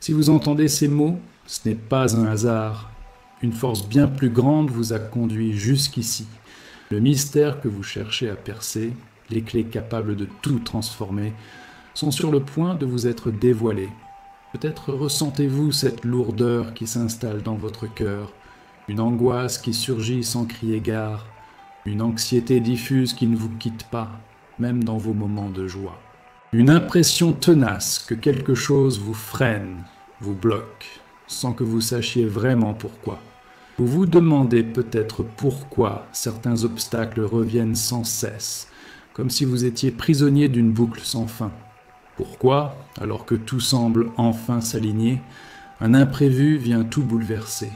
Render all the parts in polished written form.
Si vous entendez ces mots, ce n'est pas un hasard. Une force bien plus grande vous a conduit jusqu'ici. Le mystère que vous cherchez à percer, les clés capables de tout transformer, sont sur le point de vous être dévoilées. Peut-être ressentez-vous cette lourdeur qui s'installe dans votre cœur, une angoisse qui surgit sans crier gare, une anxiété diffuse qui ne vous quitte pas, même dans vos moments de joie. Une impression tenace que quelque chose vous freine, vous bloque, sans que vous sachiez vraiment pourquoi. Vous vous demandez peut-être pourquoi certains obstacles reviennent sans cesse, comme si vous étiez prisonnier d'une boucle sans fin. Pourquoi, alors que tout semble enfin s'aligner, un imprévu vient tout bouleverser?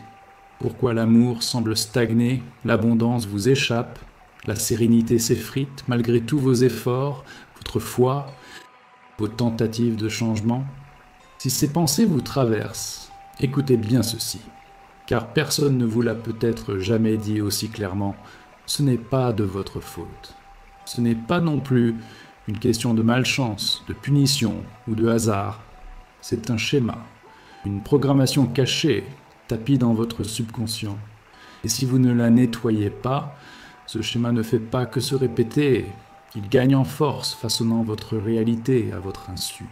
Pourquoi l'amour semble stagner, l'abondance vous échappe, la sérénité s'effrite malgré tous vos efforts, votre foi, vos tentatives de changement? Si ces pensées vous traversent, écoutez bien ceci, car personne ne vous l'a peut-être jamais dit aussi clairement, ce n'est pas de votre faute. Ce n'est pas non plus une question de malchance, de punition ou de hasard. C'est un schéma, une programmation cachée, tapie dans votre subconscient. Et si vous ne la nettoyez pas, ce schéma ne fait pas que se répéter. Il gagne en force, façonnant votre réalité à votre insu.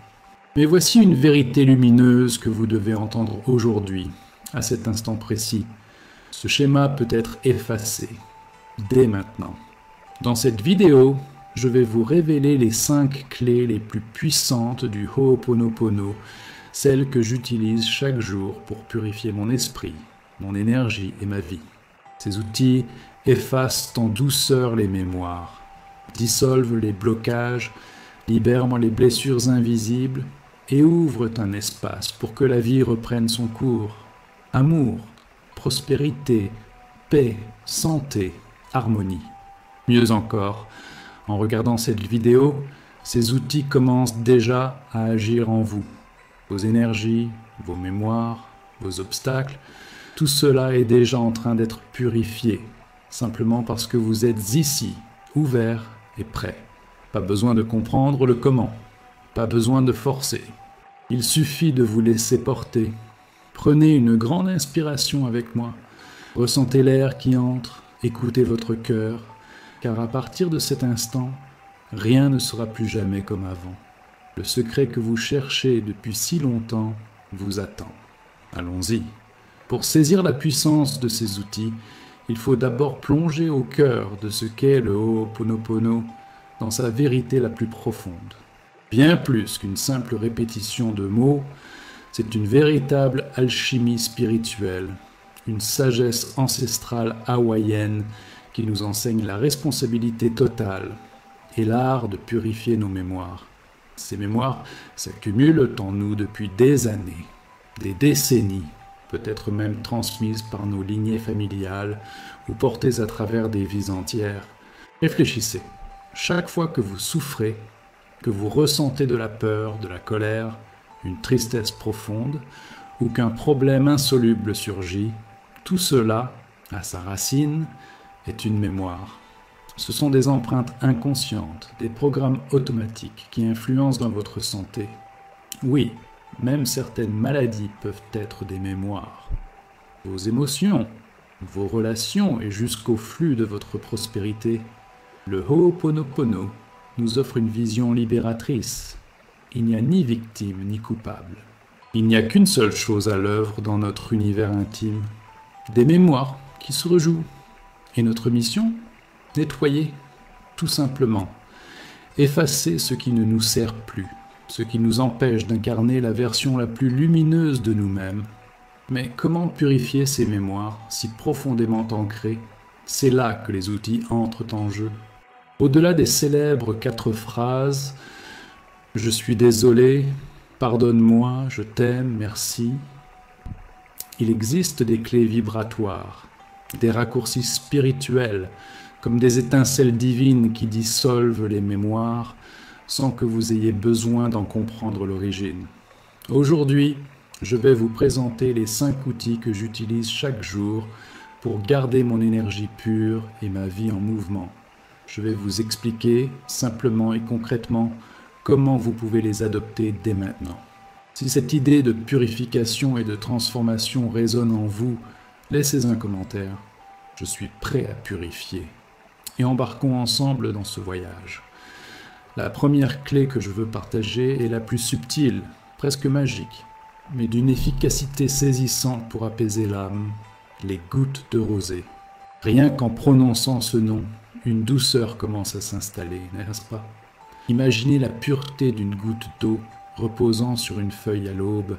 Mais voici une vérité lumineuse que vous devez entendre aujourd'hui, à cet instant précis. Ce schéma peut être effacé, dès maintenant. Dans cette vidéo, je vais vous révéler les 5 clés les plus puissantes du Ho'oponopono, celles que j'utilise chaque jour pour purifier mon esprit, mon énergie et ma vie. Ces outils effacent en douceur les mémoires, dissolvent les blocages, libèrent les blessures invisibles et ouvrent un espace pour que la vie reprenne son cours. Amour, prospérité, paix, santé, harmonie. Mieux encore, en regardant cette vidéo, ces outils commencent déjà à agir en vous. Vos énergies, vos mémoires, vos obstacles, tout cela est déjà en train d'être purifié, simplement parce que vous êtes ici, ouvert et prêt. Pas besoin de comprendre le comment, pas besoin de forcer. Il suffit de vous laisser porter. Prenez une grande inspiration avec moi. Ressentez l'air qui entre, écoutez votre cœur, car à partir de cet instant, rien ne sera plus jamais comme avant. Le secret que vous cherchez depuis si longtemps vous attend. Allons-y. Pour saisir la puissance de ces outils, il faut d'abord plonger au cœur de ce qu'est le Ho'oponopono, dans sa vérité la plus profonde. Bien plus qu'une simple répétition de mots, c'est une véritable alchimie spirituelle, une sagesse ancestrale hawaïenne qui nous enseigne la responsabilité totale et l'art de purifier nos mémoires. Ces mémoires s'accumulent en nous depuis des années, des décennies, peut-être même transmises par nos lignées familiales ou portées à travers des vies entières. Réfléchissez, chaque fois que vous souffrez, que vous ressentez de la peur, de la colère, une tristesse profonde, ou qu'un problème insoluble surgit, tout cela, à sa racine, est une mémoire. Ce sont des empreintes inconscientes, des programmes automatiques qui influencent dans votre santé. Oui, même certaines maladies peuvent être des mémoires. Vos émotions, vos relations et jusqu'au flux de votre prospérité. Le Ho'oponopono nous offre une vision libératrice. Il n'y a ni victime ni coupable. Il n'y a qu'une seule chose à l'œuvre dans notre univers intime. Des mémoires qui se rejouent. Et notre mission ? Nettoyer, tout simplement. Effacer ce qui ne nous sert plus, ce qui nous empêche d'incarner la version la plus lumineuse de nous-mêmes. Mais comment purifier ces mémoires si profondément ancrées? C'est là que les outils entrent en jeu. Au-delà des célèbres 4 phrases « Je suis désolé »,« Pardonne-moi »,« Je t'aime »,« Merci », il existe des clés vibratoires, des raccourcis spirituels, comme des étincelles divines qui dissolvent les mémoires sans que vous ayez besoin d'en comprendre l'origine. Aujourd'hui, je vais vous présenter les 5 outils que j'utilise chaque jour pour garder mon énergie pure et ma vie en mouvement. Je vais vous expliquer simplement et concrètement comment vous pouvez les adopter dès maintenant. Si cette idée de purification et de transformation résonne en vous, laissez un commentaire. Je suis prêt à purifier. Et embarquons ensemble dans ce voyage. La première clé que je veux partager est la plus subtile, presque magique, mais d'une efficacité saisissante pour apaiser l'âme, les gouttes de rosée. Rien qu'en prononçant ce nom, une douceur commence à s'installer, n'est-ce pas? Imaginez la pureté d'une goutte d'eau reposant sur une feuille à l'aube,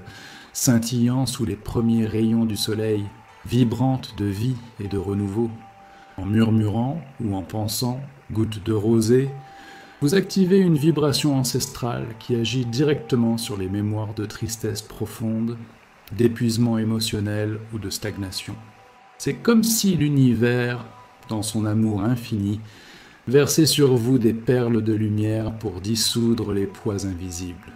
scintillant sous les premiers rayons du soleil, vibrante de vie et de renouveau. En murmurant ou en pensant, goutte de rosée, vous activez une vibration ancestrale qui agit directement sur les mémoires de tristesse profonde, d'épuisement émotionnel ou de stagnation. C'est comme si l'univers, dans son amour infini, versait sur vous des perles de lumière pour dissoudre les poids invisibles.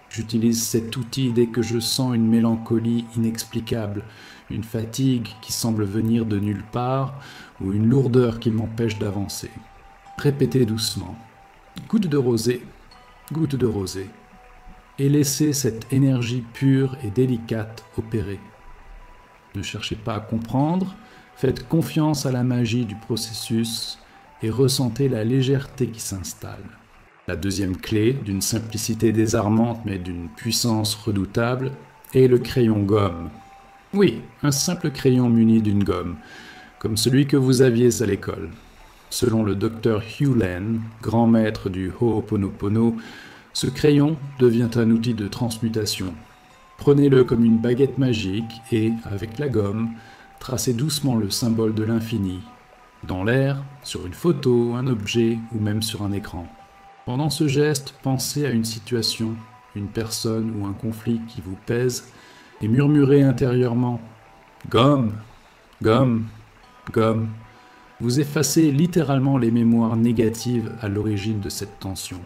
J'utilise cet outil dès que je sens une mélancolie inexplicable, une fatigue qui semble venir de nulle part ou une lourdeur qui m'empêche d'avancer. Répétez doucement. Goutte de rosée, et laissez cette énergie pure et délicate opérer. Ne cherchez pas à comprendre, faites confiance à la magie du processus et ressentez la légèreté qui s'installe. La deuxième clé, d'une simplicité désarmante mais d'une puissance redoutable, est le crayon gomme. Oui, un simple crayon muni d'une gomme, comme celui que vous aviez à l'école. Selon le docteur Hew Len, grand maître du Ho'oponopono, ce crayon devient un outil de transmutation. Prenez-le comme une baguette magique et, avec la gomme, tracez doucement le symbole de l'infini, dans l'air, sur une photo, un objet ou même sur un écran. Pendant ce geste, pensez à une situation, une personne ou un conflit qui vous pèse et murmurez intérieurement « Gomme, gomme, gomme ». Vous effacez littéralement les mémoires négatives à l'origine de cette tension.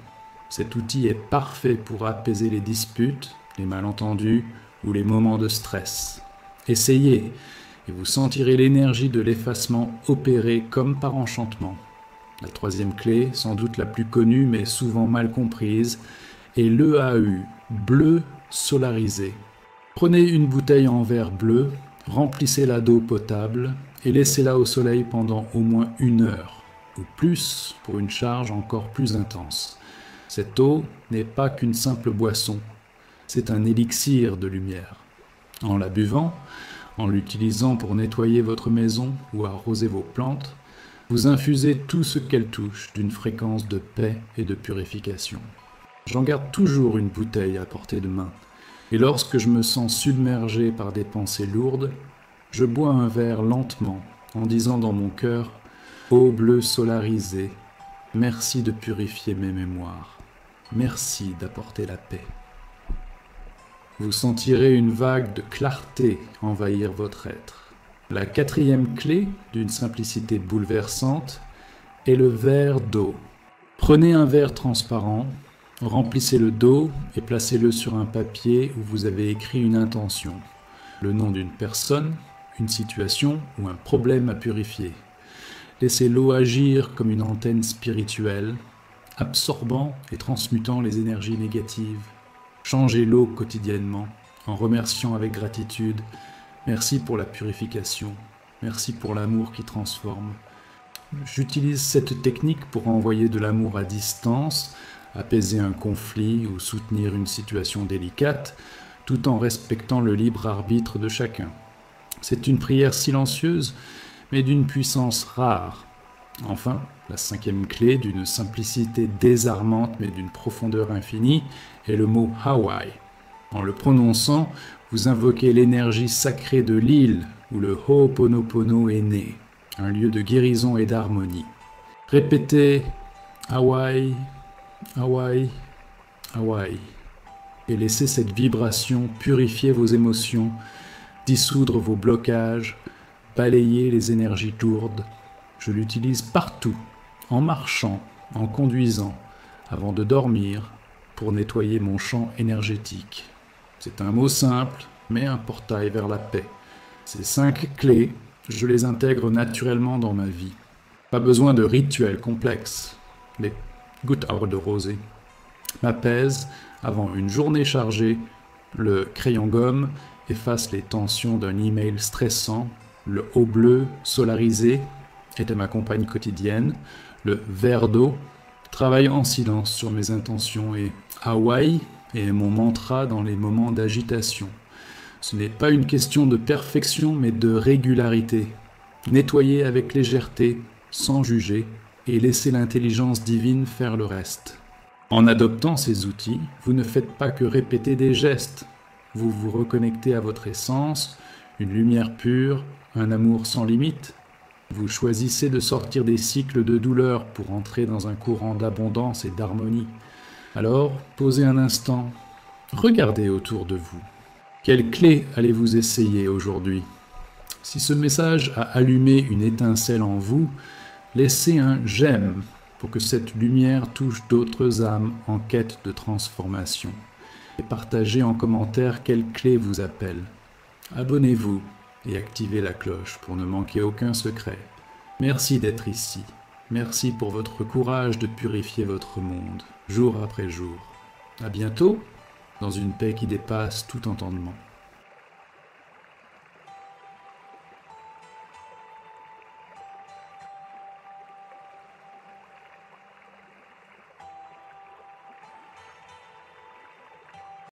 Cet outil est parfait pour apaiser les disputes, les malentendus ou les moments de stress. Essayez et vous sentirez l'énergie de l'effacement opérer comme par enchantement. La troisième clé, sans doute la plus connue mais souvent mal comprise, est l'EAU, bleu solarisé. Prenez une bouteille en verre bleu, remplissez-la d'eau potable et laissez-la au soleil pendant au moins 1 heure, ou plus pour une charge encore plus intense. Cette eau n'est pas qu'une simple boisson, c'est un élixir de lumière. En la buvant, en l'utilisant pour nettoyer votre maison ou arroser vos plantes, vous infusez tout ce qu'elle touche d'une fréquence de paix et de purification. J'en garde toujours une bouteille à portée de main, et lorsque je me sens submergé par des pensées lourdes, je bois un verre lentement en disant dans mon cœur « Eau bleue solarisée, merci de purifier mes mémoires, merci d'apporter la paix ». Vous sentirez une vague de clarté envahir votre être. La quatrième clé, d'une simplicité bouleversante, est le verre d'eau. Prenez un verre transparent, remplissez-le d'eau et placez-le sur un papier où vous avez écrit une intention, le nom d'une personne, une situation ou un problème à purifier. Laissez l'eau agir comme une antenne spirituelle, absorbant et transmutant les énergies négatives. Changez l'eau quotidiennement en remerciant avec gratitude. Merci pour la purification, merci pour l'amour qui transforme. J'utilise cette technique pour envoyer de l'amour à distance, apaiser un conflit ou soutenir une situation délicate, tout en respectant le libre arbitre de chacun. C'est une prière silencieuse, mais d'une puissance rare. Enfin, la cinquième clé, d'une simplicité désarmante mais d'une profondeur infinie, est le mot Hawaii. En le prononçant, vous invoquez l'énergie sacrée de l'île où le Ho'oponopono est né, un lieu de guérison et d'harmonie. Répétez Hawaii, Hawaii, Hawaii, et laissez cette vibration purifier vos émotions, dissoudre vos blocages, balayer les énergies lourdes. Je l'utilise partout, en marchant, en conduisant, avant de dormir, pour nettoyer mon champ énergétique. C'est un mot simple, mais un portail vers la paix. Ces 5 clés, je les intègre naturellement dans ma vie. Pas besoin de rituels complexes. Les gouttes de rosée m'apaisent avant une journée chargée Le crayon gomme efface les tensions d'un email stressant. Le haut bleu solarisé était ma compagne quotidienne. Le verre d'eau travaille en silence sur mes intentions et Hawaï est mon mantra dans les moments d'agitation. Ce n'est pas une question de perfection mais de régularité. Nettoyer avec légèreté, sans juger, et laisser l'intelligence divine faire le reste. En adoptant ces outils, vous ne faites pas que répéter des gestes. Vous vous reconnectez à votre essence, une lumière pure, un amour sans limite. Vous choisissez de sortir des cycles de douleur pour entrer dans un courant d'abondance et d'harmonie. Alors, posez un instant, regardez autour de vous. Quelle clé allez-vous essayer aujourd'hui ? Si ce message a allumé une étincelle en vous, laissez un « j'aime » pour que cette lumière touche d'autres âmes en quête de transformation. Et partagez en commentaire quelle clé vous appelle. Abonnez-vous et activez la cloche pour ne manquer aucun secret. Merci d'être ici. Merci pour votre courage de purifier votre monde, jour après jour. À bientôt, dans une paix qui dépasse tout entendement.